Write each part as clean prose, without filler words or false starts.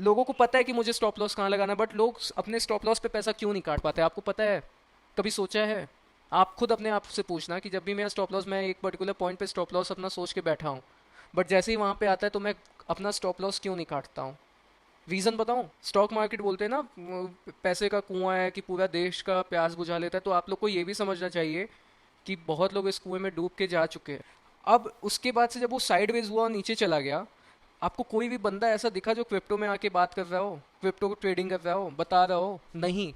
लोगों को पता है कि मुझे स्टॉप लॉस कहाँ लगाना है, बट लोग अपने स्टॉप लॉस पे पैसा क्यों नहीं काट पाते, आपको पता है? कभी सोचा है? आप खुद अपने आप से पूछना कि जब भी मेरा स्टॉप लॉस, मैं एक पर्टिकुलर पॉइंट पे स्टॉप लॉस अपना सोच के बैठा हूँ, बट जैसे ही वहाँ पे आता है तो मैं अपना स्टॉप लॉस क्यों नहीं काटता हूँ? रीज़न बताऊँ? स्टॉक मार्केट बोलते हैं ना पैसे का कुआं है कि पूरा देश का प्यास बुझा लेता है, तो आप लोग को ये भी समझना चाहिए कि बहुत लोग इस कुएं में डूब के जा चुके हैं। अब उसके बाद से जब वो साइडवेज हुआ और नीचे चला गया, आपको कोई भी बंदा ऐसा दिखा जो क्रिप्टो में आके बात कर रहा हो, क्रिप्टो को ट्रेडिंग कर रहा हो, बता रहा हो? नहीं।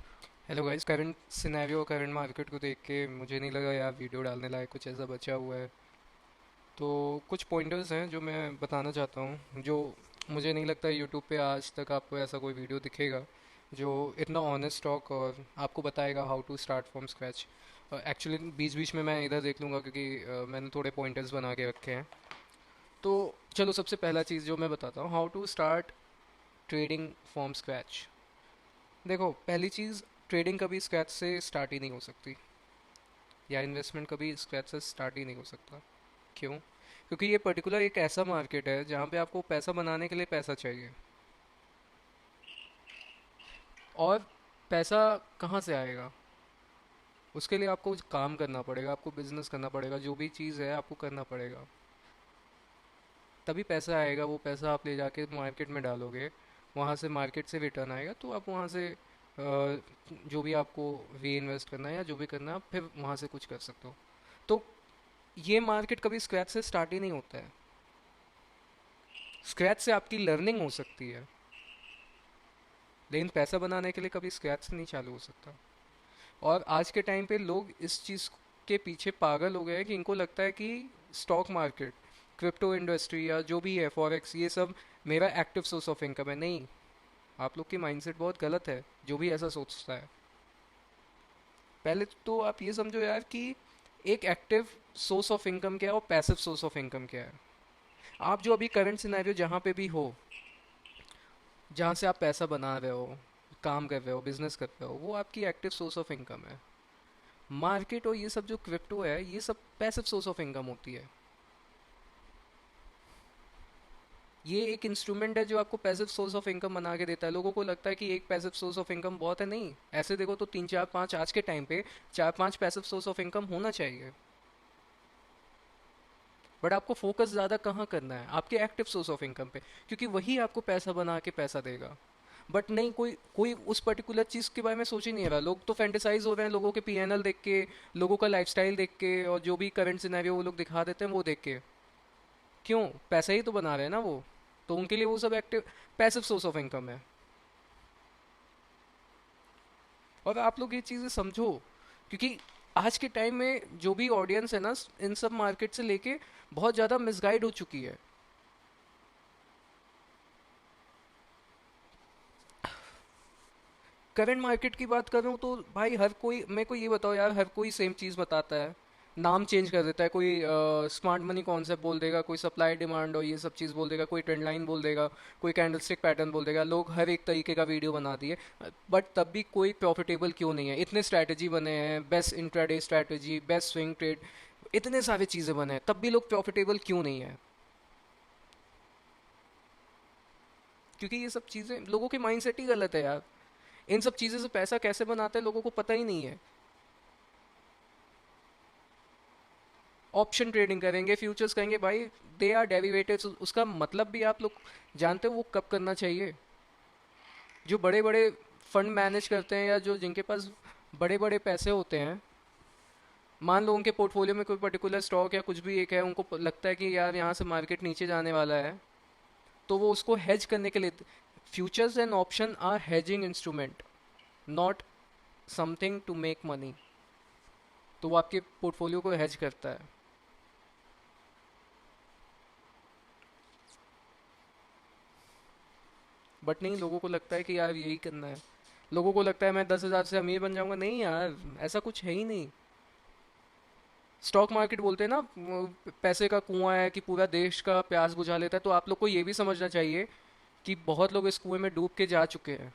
Hello guys, current scenario, current market को देख के मुझे नहीं लगा यार वीडियो डालने लायक कुछ ऐसा बचा हुआ है। तो कुछ पॉइंटर्स हैं जो मैं बताना चाहता हूँ, जो मुझे नहीं लगता यूट्यूब पे आज तक आपको ऐसा कोई वीडियो दिखेगा जो इतना ऑनेस्ट टॉक और आपको बताएगा how to start from scratch. Actually बीच बीच में मैं इधर देख लूँगा क्योंकि मैंने थोड़े पॉइंटर्स बना के रखे हैं। तो चलो, सबसे पहला चीज़ जो मैं बताता हूँ, how to start trading from scratch. देखो, पहली चीज़, ट्रेडिंग कभी स्क्रैच से स्टार्ट ही नहीं हो सकती, या इन्वेस्टमेंट कभी स्क्रैच से स्टार्ट ही नहीं हो सकता। क्यों? क्योंकि ये पर्टिकुलर एक ऐसा मार्केट है जहाँ पे आपको पैसा बनाने के लिए पैसा चाहिए। और पैसा कहाँ से आएगा? उसके लिए आपको काम करना पड़ेगा, आपको बिजनेस करना पड़ेगा, जो भी चीज़ है आपको करना पड़ेगा, तभी पैसा आएगा। वो पैसा आप ले जाके मार्केट में डालोगे, वहाँ से मार्केट से रिटर्न आएगा, तो आप वहाँ से जो भी आपको री इन्वेस्ट करना है या जो भी करना है आप फिर वहाँ से कुछ कर सकते हो। तो ये मार्केट कभी स्क्रैच से स्टार्ट ही नहीं होता है। स्क्रैच से आपकी लर्निंग हो सकती है, लेकिन पैसा बनाने के लिए कभी स्क्रैच से नहीं चालू हो सकता। और आज के टाइम पे लोग इस चीज़ के पीछे पागल हो गए हैं कि इनको लगता है कि स्टॉक मार्केट, क्रिप्टो इंडस्ट्री या जो भी है, फॉरेक्स, ये सब मेरा एक्टिव सोर्स ऑफ इनकम है। नहीं, आप लोग की माइंडसेट बहुत गलत है जो भी ऐसा सोचता है। पहले तो आप ये समझो यार कि एक एक्टिव सोर्स ऑफ इनकम क्या है और पैसिव सोर्स ऑफ इनकम क्या है। आप जो अभी करंट सिनेरियो जहाँ पे भी हो, जहाँ से आप पैसा बना रहे हो, काम कर रहे हो, बिजनेस कर रहे हो, वो आपकी एक्टिव सोर्स ऑफ इनकम है। मार्केट और ये सब जो क्रिप्टो है, ये सब पैसिव सोर्स ऑफ इनकम होती है। ये एक इंस्ट्रूमेंट है जो आपको पैसिव सोर्स ऑफ इनकम बना के देता है। लोगों को लगता है कि एक पैसिव सोर्स ऑफ इनकम बहुत है, नहीं। ऐसे देखो तो तीन चार पांच, आज के टाइम पे चार पांच पैसिव सोर्स ऑफ इनकम होना चाहिए। बट आपको फोकस ज़्यादा कहाँ करना है? आपके एक्टिव सोर्स ऑफ इनकम पे, क्योंकि वही आपको पैसा बना के पैसा देगा। बट नहीं, कोई कोई उस पर्टिकुलर चीज़ के बारे में सोच ही नहीं रहा। लोग तो फैंटेसाइज हो रहे हैं लोगों के पीएनएल देख के, लोगों का लाइफस्टाइल देख के, और जो भी करंट सिनेरियो वो लोग दिखा देते हैं वो देख के। क्यों? पैसा ही तो बना रहे हैं ना वो। तो उनके लिए वो सब active passive source of income है। और आप लोग ये चीज़ें समझो, क्योंकि आज के टाइम में जो भी ऑडियंस है ना, इन सब मार्केट से लेके बहुत ज़्यादा मिसगाइड हो चुकी है। करंट मार्केट की बात कर रहा हूँ तो भाई, हर कोई, मेरे को ये बताओ यार, हर कोई सेम चीज़ बताता है, नाम चेंज कर देता है। कोई स्मार्ट मनी कॉन्सेप्ट बोल देगा, कोई सप्लाई डिमांड और ये सब चीज़ बोल देगा, कोई ट्रेंड लाइन बोल देगा, कोई कैंडलस्टिक पैटर्न बोल देगा। लोग हर एक तरीके का वीडियो बना दिए, बट तब भी कोई प्रॉफिटेबल क्यों नहीं है? इतने स्ट्रैटेजी बने हैं, best intraday strategy, best swing trade, इतने सारे चीज़ें बने हैं, तब भी लोग प्रॉफिटेबल क्यों नहीं है? क्योंकि ये सब चीज़ें, लोगों के माइंडसेट ही गलत है यार। इन सब चीज़ों से पैसा कैसे बनाते हैं लोगों को पता ही नहीं है। ऑप्शन ट्रेडिंग करेंगे, फ्यूचर्स करेंगे, भाई दे आर डेरिवेटिव्स। उसका मतलब भी आप लोग जानते हो वो कब करना चाहिए? जो बड़े बड़े फंड मैनेज करते हैं या जो जिनके पास बड़े बड़े पैसे होते हैं, मान लो उनके पोर्टफोलियो में कोई पर्टिकुलर स्टॉक या कुछ भी एक है, उनको लगता है कि यार यहाँ से मार्केट नीचे जाने वाला है, तो वो उसको हेज करने के लिए, futures and option are hedging instrument, not something to make money. तो वो आपके पोर्टफोलियो को हेज करता है। बट नहीं, लोगों को लगता है कि यार यही करना है। लोगों को लगता है मैं 10,000 से अमीर बन जाऊंगा। नहीं यार, ऐसा कुछ है ही नहीं। स्टॉक मार्केट बोलते हैं ना पैसे का कुआं है कि पूरा देश का प्यास बुझा लेता है, तो आप लोग को ये भी समझना चाहिए कि बहुत लोग इस कुएं में डूब के जा चुके हैं।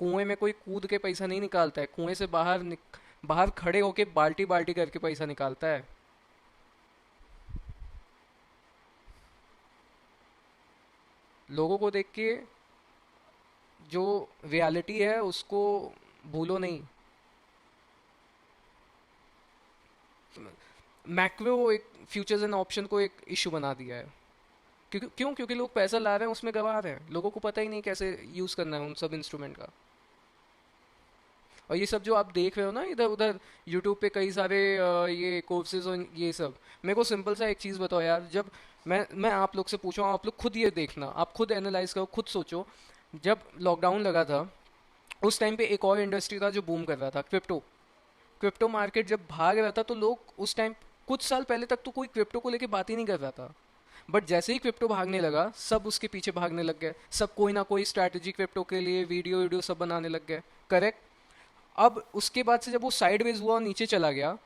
कुएं में कोई कूद के पैसा नहीं निकालता है, कुएं से बाहर खड़े होके बाल्टी बाल्टी करके पैसा निकालता है। लोगों को देख के जो रियलिटी है उसको भूलो नहीं। मैक्रो एक फ्यूचर्स एंड ऑप्शन को एक इशू बना दिया है। क्योंकि लोग पैसा ला रहे हैं उसमें गवा रहे हैं, लोगों को पता ही नहीं कैसे यूज़ करना है उन सब इंस्ट्रूमेंट का। और ये सब जो आप देख रहे हो ना इधर उधर यूट्यूब पे कई सारे ये कोर्सेज और ये सब, मेरे को सिंपल सा एक चीज़ बताओ यार, जब मैं आप लोग से पूछूं, आप लोग खुद ये देखना, आप खुद एनालाइज करो, खुद सोचो। जब लॉकडाउन लगा था उस टाइम पे एक और इंडस्ट्री था जो बूम कर रहा था, क्रिप्टो। क्रिप्टो मार्केट जब भाग रहा था तो लोग उस टाइम, कुछ साल पहले तक तो कोई क्रिप्टो को लेके बात ही नहीं कर रहा था। बट जैसे ही क्रिप्टो भागने लगा सब उसके पीछे भागने लग गए, सब कोई ना कोई स्ट्रैटेजी क्रिप्टो के लिए वीडियो वीडियो सब बनाने लग गए। करेक्ट। अब उसके बाद से जब वो साइडवेज हुआ और नीचे चला गया,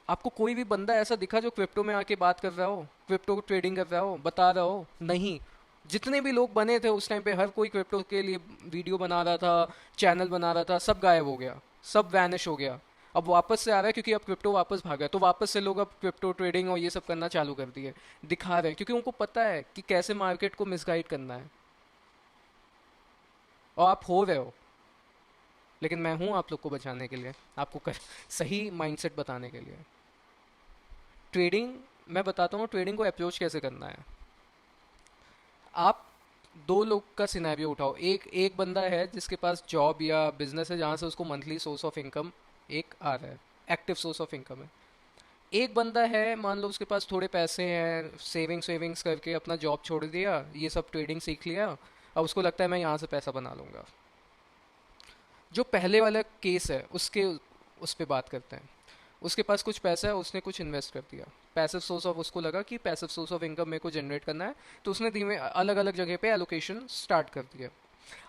आपको कोई भी बंदा ऐसा दिखा जो क्रिप्टो में आके बात कर रहा हो, क्रिप्टो को ट्रेडिंग कर रहा हो, बता रहा हो? नहीं। जितने भी लोग बने थे उस टाइम पे हर कोई क्रिप्टो के लिए वीडियो बना रहा था, चैनल बना रहा था, सब गायब हो गया, सब वैनिश हो गया। अब वापस से आ रहा है क्योंकि अब क्रिप्टो वापस भागा है, तो वापस से लोग अब क्रिप्टो ट्रेडिंग और ये सब करना चालू कर दिए, दिखा रहे हैं क्योंकि उनको पता है कि कैसे मार्केट को मिसगाइड करना है। और आप हो रहे हो, लेकिन मैं हूँ आप लोग को बचाने के लिए, आपको सही माइंडसेट बताने के लिए। ट्रेडिंग, मैं बताता हूँ ट्रेडिंग को अप्रोच कैसे करना है। आप दो लोग का सिनेरियो उठाओ, एक एक बंदा है जिसके पास जॉब या बिजनेस है जहाँ से उसको मंथली सोर्स ऑफ इनकम एक आ रहा है, एक्टिव सोर्स ऑफ इनकम है। एक बंदा है मान लो उसके पास थोड़े पैसे हैं, सेविंग्स करके अपना जॉब छोड़ दिया, ये सब ट्रेडिंग सीख लिया, अब उसको लगता है मैं यहाँ से पैसा बना लूँगा। जो पहले वाला केस है उसके उस पे बात करते हैं। उसके पास कुछ पैसा है, उसने कुछ इन्वेस्ट कर दिया, पैसिव सोर्स ऑफ, उसको लगा कि पैसिव सोर्स ऑफ इनकम मेरे को जनरेट करना है, तो उसने धीमे अलग अलग जगह पे एलोकेशन स्टार्ट कर दिया।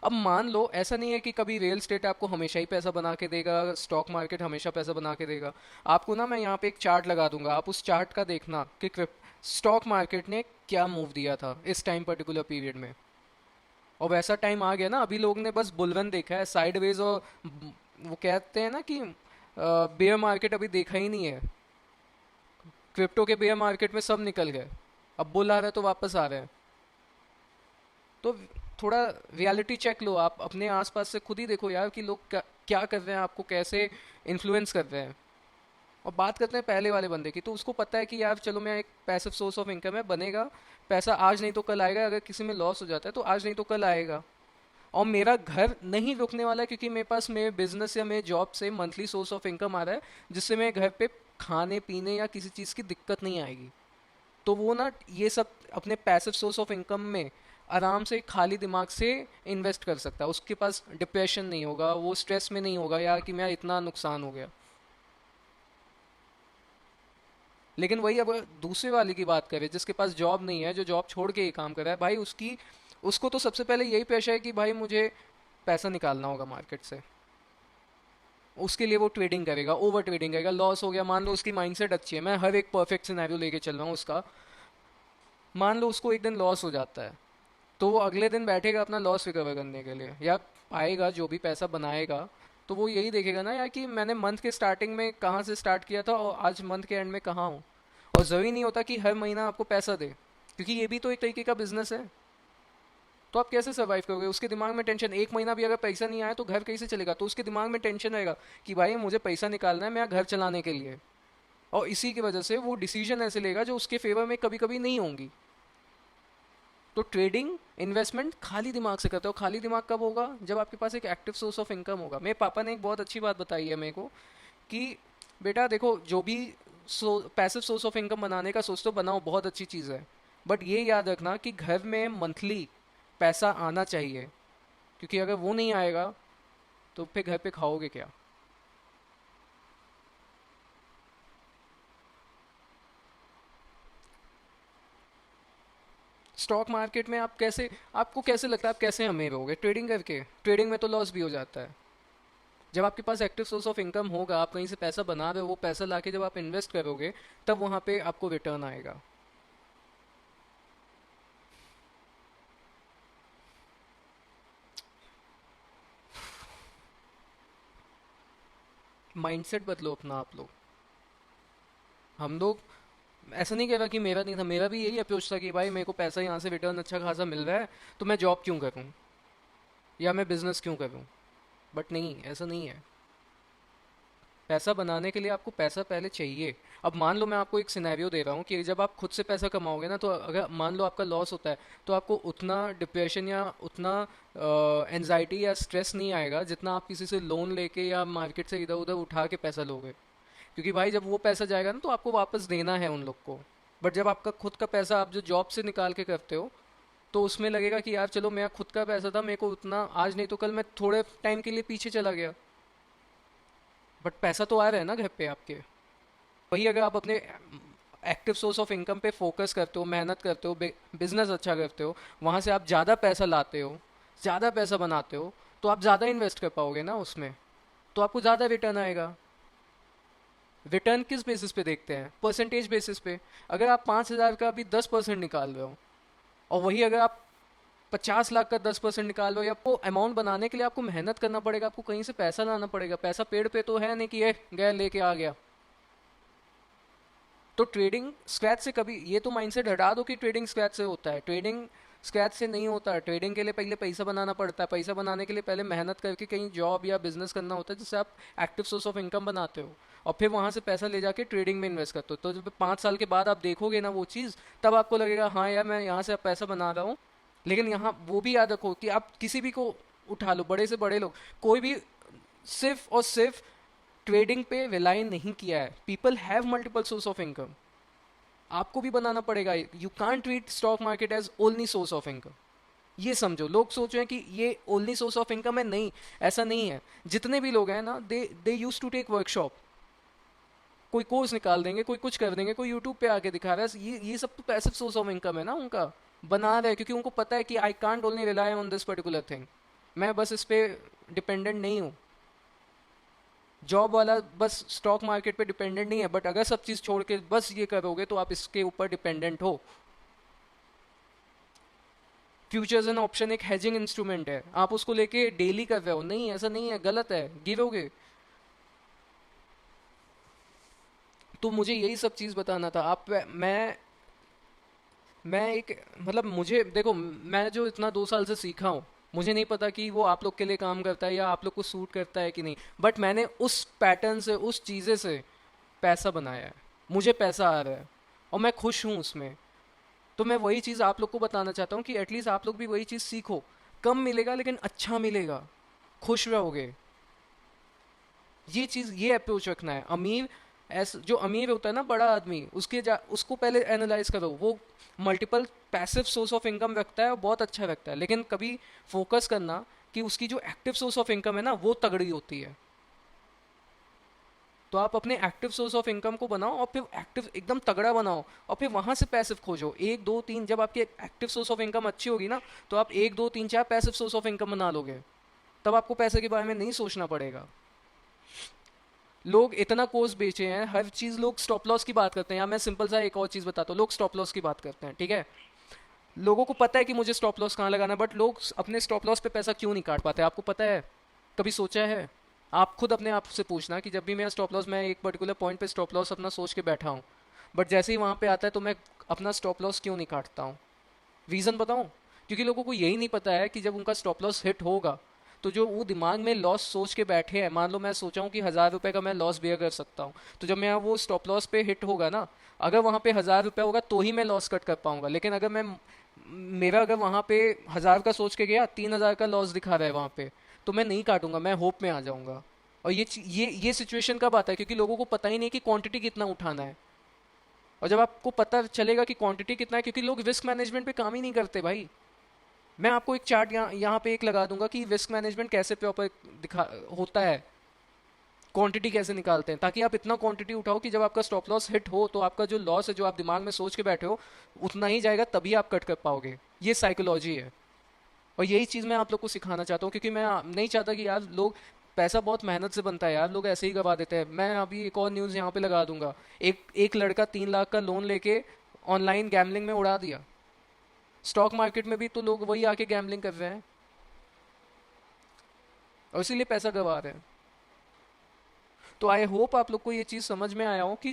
अब मान लो ऐसा नहीं है कि कभी रियल स्टेट आपको हमेशा ही पैसा बना के देगा, स्टॉक मार्केट हमेशा पैसा बना के देगा। आपको ना मैं यहाँ पे एक चार्ट लगा दूंगा, आप उस चार्ट का देखना कि स्टॉक मार्केट ने क्या मूव दिया था इस टाइम पर्टिकुलर पीरियड में। और वैसा टाइम आ गया ना, अभी लोग ने बस बुलरन देखा है, साइडवेज, और वो कहते हैं ना कि बेयर मार्केट अभी देखा ही नहीं है। क्रिप्टो के बेयर मार्केट में सब निकल गए, अब बुल आ रहा है तो वापस आ रहे हैं। तो थोड़ा रियलिटी चेक लो, आप अपने आसपास से खुद ही देखो यार कि लोग क्या कर रहे हैं, आपको कैसे इन्फ्लुएंस कर रहे हैं। और बात करते हैं पहले वाले बंदे की, तो उसको पता है कि यार चलो मैं एक पैसिव सोर्स ऑफ इनकम है, बनेगा पैसा, आज नहीं तो कल आएगा, अगर किसी में लॉस हो जाता है तो आज नहीं तो कल आएगा। और मेरा घर नहीं रुकने वाला है क्योंकि मेरे पास मेरे बिजनेस या मेरे जॉब से मंथली सोर्स ऑफ इनकम आ रहा है, जिससे मेरे घर पे खाने पीने या किसी चीज़ की दिक्कत नहीं आएगी। तो वो ना ये सब अपने पैसिव सोर्स ऑफ इनकम में आराम से खाली दिमाग से इन्वेस्ट कर सकता है, उसके पास डिप्रेशन नहीं होगा, वो स्ट्रेस में नहीं होगा यार कि मेरा इतना नुकसान हो गया। लेकिन वही अब दूसरे वाले की बात करें जिसके पास जॉब नहीं है, जो जॉब छोड़ के ये काम कर रहा है, भाई उसकी, उसको तो सबसे पहले यही प्रेशर है कि भाई मुझे पैसा निकालना होगा मार्केट से। उसके लिए वो ट्रेडिंग करेगा, ओवर ट्रेडिंग करेगा, लॉस हो गया, मान लो उसकी माइंडसेट अच्छी है, मैं हर एक परफेक्ट सिनेरियो लेके चल रहा हूँ उसका, मान लो उसको एक दिन लॉस हो जाता है, तो वो अगले दिन बैठेगा अपना लॉस रिकवर करने के लिए, या पाएगा जो भी पैसा बनाएगा, तो वो यही देखेगा ना यार कि मैंने मंथ के स्टार्टिंग में कहाँ से स्टार्ट किया था और आज मंथ के एंड में कहाँ हूँ। और ज़रूरी नहीं होता कि हर महीना आपको पैसा दे, क्योंकि ये भी तो एक तरीके का बिजनेस है। तो आप कैसे सर्वाइव करोगे? उसके दिमाग में टेंशन, एक महीना भी अगर पैसा नहीं आया तो घर कैसे चलेगा, तो उसके दिमाग में टेंशन रहेगा कि भाई मुझे पैसा निकालना है मेरा घर चलाने के लिए। और इसी की वजह से वो डिसीजन ऐसे लेगा जो उसके फेवर में कभी कभी नहीं होंगी। तो ट्रेडिंग इन्वेस्टमेंट खाली दिमाग से करते हो। खाली दिमाग कब होगा? जब आपके पास एक एक्टिव सोर्स ऑफ इनकम होगा। मेरे पापा ने एक बहुत अच्छी बात बताई है मेरे को कि बेटा देखो, जो भी पैसिव सोर्स ऑफ इनकम बनाने का सोच तो बनाओ, बहुत अच्छी चीज़ है, बट ये याद रखना कि घर में मंथली पैसा आना चाहिए, क्योंकि अगर वो नहीं आएगा तो फिर घर पे खाओगे क्या? स्टॉक मार्केट में आप कैसे, आपको कैसे लगता है आप कैसे अमीर होगे ट्रेडिंग करके? ट्रेडिंग में तो लॉस भी हो जाता है। जब आपके पास एक्टिव सोर्स ऑफ इनकम होगा, आप कहीं से पैसा बना रहे हो, वो पैसा लाके जब आप इन्वेस्ट करोगे तब वहाँ पे आपको रिटर्न आएगा। माइंडसेट बदलो अपना आप लोग। हम लोग ऐसा नहीं कह रहा कि मेरा नहीं था, मेरा भी यही अप्रोच था कि भाई मेरे को पैसा यहाँ से रिटर्न अच्छा खासा मिल रहा है, तो मैं जॉब क्यों करूँ या मैं बिजनेस क्यों करूँ। बट नहीं, ऐसा नहीं है। पैसा बनाने के लिए आपको पैसा पहले चाहिए। अब मान लो मैं आपको एक सिनेरियो दे रहा हूँ कि जब आप खुद से पैसा कमाओगे ना, तो अगर मान लो आपका लॉस होता है, तो आपको उतना डिप्रेशन या उतना एनजाइटी या स्ट्रेस नहीं आएगा जितना आप किसी से लोन लेके या मार्केट से इधर उधर उठा के पैसा लोगे। क्योंकि भाई जब वो पैसा जाएगा ना, तो आपको वापस देना है उन लोग को। बट जब आपका खुद का पैसा आप जो जॉब से निकाल के करते हो, तो उसमें लगेगा कि यार चलो मेरा खुद का पैसा था, मेरे को उतना आज नहीं तो कल मैं थोड़े टाइम के लिए पीछे चला गया, बट पैसा तो आ रहा है ना घर पे आपके। वही अगर आप अपने एक्टिव सोर्स ऑफ इनकम पे फोकस करते हो, मेहनत करते हो, बिजनेस अच्छा करते हो, वहाँ से आप ज़्यादा पैसा लाते हो, ज़्यादा पैसा बनाते हो, तो आप ज़्यादा इन्वेस्ट कर पाओगे ना उसमें, तो आपको ज़्यादा रिटर्न आएगा। रिटर्न किस बेसिस पे देखते हैं? परसेंटेज बेसिस पे। अगर आप 5,000 का अभी 10% निकाल रहे हो, और वही अगर आप 50 लाख का 10% निकाल रहे हो, या आपको अमाउंट बनाने के लिए आपको मेहनत करना पड़ेगा, आपको कहीं से पैसा लाना पड़ेगा। पैसा पेड़ पे तो है नहीं कि ये गया लेके आ गया। तो ट्रेडिंग स्क्रैच से कभी, ये तो माइंडसेट हटा दो कि ट्रेडिंग स्क्रैच से होता है। ट्रेडिंग स्क्रैच से नहीं होता है। ट्रेडिंग के लिए पहले पैसा बनाना पड़ता है। पैसा बनाने के लिए पहले मेहनत करके कहीं जॉब या बिजनेस करना होता है, जिससे आप एक्टिव सोर्स ऑफ इनकम बनाते हो, और फिर वहाँ से पैसा ले जाके ट्रेडिंग में इन्वेस्ट करते हो। तो जब 5 साल के बाद आप देखोगे ना वो चीज़, तब आपको लगेगा हाँ यार मैं यहाँ से अब पैसा बना रहा हूँ। लेकिन यहाँ वो भी याद रखो कि आप किसी भी को उठा लो, बड़े से बड़े लोग, कोई भी सिर्फ और सिर्फ ट्रेडिंग पे रिलाई नहीं किया है। People have multiple source of income. आपको भी बनाना पड़ेगा। You can't treat stock market as only source of income. ये समझो, लोग सोच रहे हैं कि ये ओनली सोर्स ऑफ इनकम है। नहीं, ऐसा नहीं है। जितने भी लोग हैं ना, दे यूज टू टेक वर्कशॉप। कोई कोर्स निकाल देंगे, कोई कुछ कर देंगे, कोई यूट्यूब पे आके दिखा रहा है। ये सब तो पैसिव सोर्स ऑफ इनकम है ना उनका। बना रहे हैं क्योंकि उनको पता है कि I can't only rely on this particular thing. मैं बस इस पे डिपेंडेंट नहीं हूँ। जॉब वाला बस स्टॉक मार्केट पे डिपेंडेंट नहीं है, बट अगर सब चीज़ छोड़ के बस ये करोगे तो आप इसके ऊपर डिपेंडेंट हो। फ्यूचर्स एंड ऑप्शन एक हेजिंग इंस्ट्रूमेंट है, आप उसको लेके डेली कर रहे हो। नहीं, ऐसा नहीं है, गलत है, गिरोगे। तो मुझे यही सब चीज़ बताना था। आप मैं एक मतलब मुझे देखो, मैं जो इतना 2 साल से सीखा हूँ, मुझे नहीं पता कि वो आप लोग के लिए काम करता है या आप लोग को सूट करता है कि नहीं, बट मैंने उस पैटर्न से, उस चीज़ें से पैसा बनाया है। मुझे पैसा आ रहा है और मैं खुश हूँ उसमें। तो मैं वही चीज़ आप लोग को बताना चाहता हूँ कि एटलीस्ट आप लोग भी वही चीज़ सीखो। कम मिलेगा लेकिन अच्छा मिलेगा, खुश रहोगे। ये चीज़, ये अप्रोच रखना है। अमीर, ऐसा जो अमीर होता है ना, बड़ा आदमी, उसको पहले एनालाइज करो। वो multiple passive source of income रखता है और बहुत अच्छा रखता है, लेकिन कभी फोकस करना कि उसकी जो एक्टिव सोर्स ऑफ इनकम है ना, वो तगड़ी होती है। तो आप अपने एक्टिव सोर्स ऑफ इनकम को बनाओ और फिर एक्टिव एकदम तगड़ा बनाओ, और फिर वहां से पैसिव खोजो। एक दो तीन, जब आपकी एक्टिव सोर्स ऑफ इनकम अच्छी होगी ना, तो आप एक दो तीन चार पैसिव सोर्स ऑफ इनकम बना लोगे। तब आपको पैसे के बारे में नहीं सोचना पड़ेगा। लोग इतना कोर्स बेचे हैं, हर चीज लोग स्टॉप लॉस की बात करते हैं। यहाँ मैं सिंपल सा एक और चीज बताता हूँ, लोग स्टॉप लॉस की बात करते हैं, ठीक है। लोगों को पता है कि मुझे स्टॉप लॉस कहाँ लगाना है, बट लोग अपने स्टॉप लॉस पे पैसा क्यों नहीं काट पाते? आपको पता है? कभी सोचा है? आप खुद अपने आप से पूछना कि जब भी मेरा स्टॉप लॉस, मैं एक पर्टिकुलर पॉइंट पे स्टॉप लॉस अपना सोच के बैठा हूँ, बट जैसे ही वहाँ पे आता है तो मैं अपना स्टॉप लॉस क्यों नहीं काटता हूँ? रीज़न बताऊँ? क्योंकि लोगों को यही नहीं पता है कि जब उनका स्टॉप लॉस हिट होगा, तो जो वो दिमाग में लॉस सोच के बैठे हैं, मान लो मैं सोचा हूँ कि 1,000 रुपये का मैं लॉस बेयर कर सकता हूँ, तो जब मेरा वो स्टॉप लॉस पे हिट होगा ना, अगर वहाँ पे 1,000 रुपये होगा तो ही मैं लॉस कट कर पाऊंगा। लेकिन अगर मैं, मेरा अगर वहाँ पे 1,000 का सोच के गया, 3,000 का लॉस दिखा रहा है वहाँ पे, तो मैं नहीं काटूंगा, मैं होप में आ जाऊंगा। और ये सिचुएशन कब आता है? क्योंकि लोगों को पता ही नहीं कि क्वांटिटी कितना उठाना है। और जब आपको पता चलेगा कि क्वांटिटी कितना है, क्योंकि लोग रिस्क मैनेजमेंट पे काम ही नहीं करते भाई। मैं आपको एक चार्ट यहाँ पे एक लगा दूंगा कि रिस्क मैनेजमेंट कैसे प्रॉपर दिखा होता है, क्वांटिटी कैसे निकालते हैं, ताकि आप इतना क्वांटिटी उठाओ कि जब आपका स्टॉप लॉस हिट हो तो आपका जो लॉस है, जो आप दिमाग में सोच के बैठे हो, उतना ही जाएगा, तभी आप कट कर पाओगे। ये साइकोलॉजी है। और यही चीज़ मैं आप लोग को सिखाना चाहता हूँ, क्योंकि मैं नहीं चाहता कि यार लोग, पैसा बहुत मेहनत से बनता है यार, लोग ऐसे ही गवा देते हैं। मैं अभी एक और न्यूज़ यहाँ पे लगा दूंगा। एक एक लड़का 3 लाख का लोन लेके ऑनलाइन गैमलिंग में उड़ा दिया। स्टॉक मार्केट में भी तो लोग वही आके गैमलिंग कर रहे हैं और इसीलिए पैसा गवा रहे हैं। तो आई होप आप लोग को ये चीज़ समझ में आया हो कि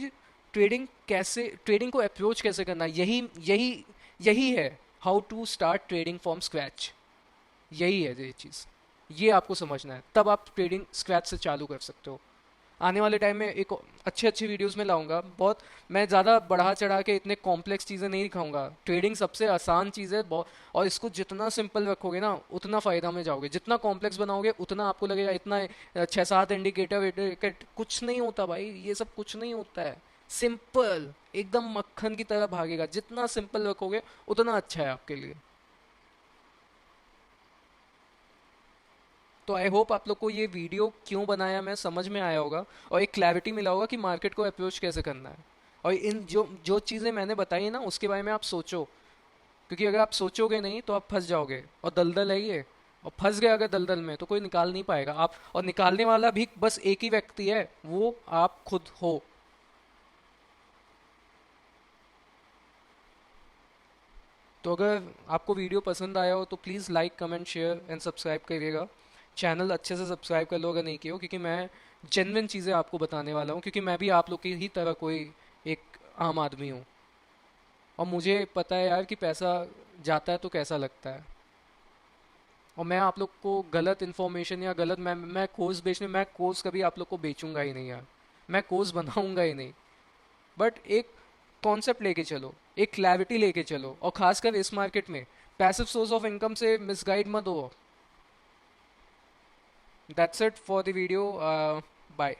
ट्रेडिंग को अप्रोच कैसे करना, यही यही यही है how to start trading from scratch. यही है ये चीज़, ये आपको समझना है, तब आप ट्रेडिंग स्क्रैच से चालू कर सकते हो। आने वाले टाइम में एक अच्छी अच्छी वीडियोस में लाऊंगा बहुत। मैं ज़्यादा बढ़ा चढ़ा के इतने कॉम्प्लेक्स चीज़ें नहीं दिखाऊंगा। ट्रेडिंग सबसे आसान चीज़ है बहुत, और इसको जितना सिंपल रखोगे ना उतना फ़ायदा में जाओगे। जितना कॉम्प्लेक्स बनाओगे उतना आपको लगेगा इतना 6-7 इंडिकेटर कुछ नहीं होता भाई, ये सब कुछ नहीं होता है। सिंपल एकदम मक्खन की तरह भागेगा, जितना सिंपल रखोगे उतना अच्छा है आपके लिए। तो आई होप आप लोग को ये वीडियो क्यों बनाया मैं समझ में आया होगा, और एक क्लैरिटी मिला होगा कि मार्केट को अप्रोच कैसे करना है। और इन जो जो चीज़ें मैंने बताई ना उसके बारे में आप सोचो, क्योंकि अगर आप सोचोगे नहीं तो आप फंस जाओगे, और दलदल है ये। और फंस गए अगर दलदल में तो कोई निकाल नहीं पाएगा आप, और निकालने वाला भी बस एक ही व्यक्ति है, वो आप खुद हो। तो अगर आपको वीडियो पसंद आया हो तो please like comment share and subscribe करिएगा। चैनल अच्छे से सब्सक्राइब कर लो अगर नहीं किया हो, क्योंकि मैं जेन्युइन चीज़ें आपको बताने वाला हूँ, क्योंकि मैं भी आप लोग की ही तरह कोई एक आम आदमी हूँ। और मुझे पता है यार कि पैसा जाता है तो कैसा लगता है। और मैं आप लोग को गलत इन्फॉर्मेशन या गलत, मैं कोर्स बेचने, मैं कोर्स कभी आप लोग को बेचूंगा ही नहीं यार, मैं कोर्स बनाऊंगा ही नहीं। बट एक कॉन्सेप्ट लेके चलो, एक क्लैरिटी लेके चलो, और खासकर इस मार्केट में पैसिव सोर्स ऑफ इनकम से मिसगाइड मत हो। That's it for the video, bye.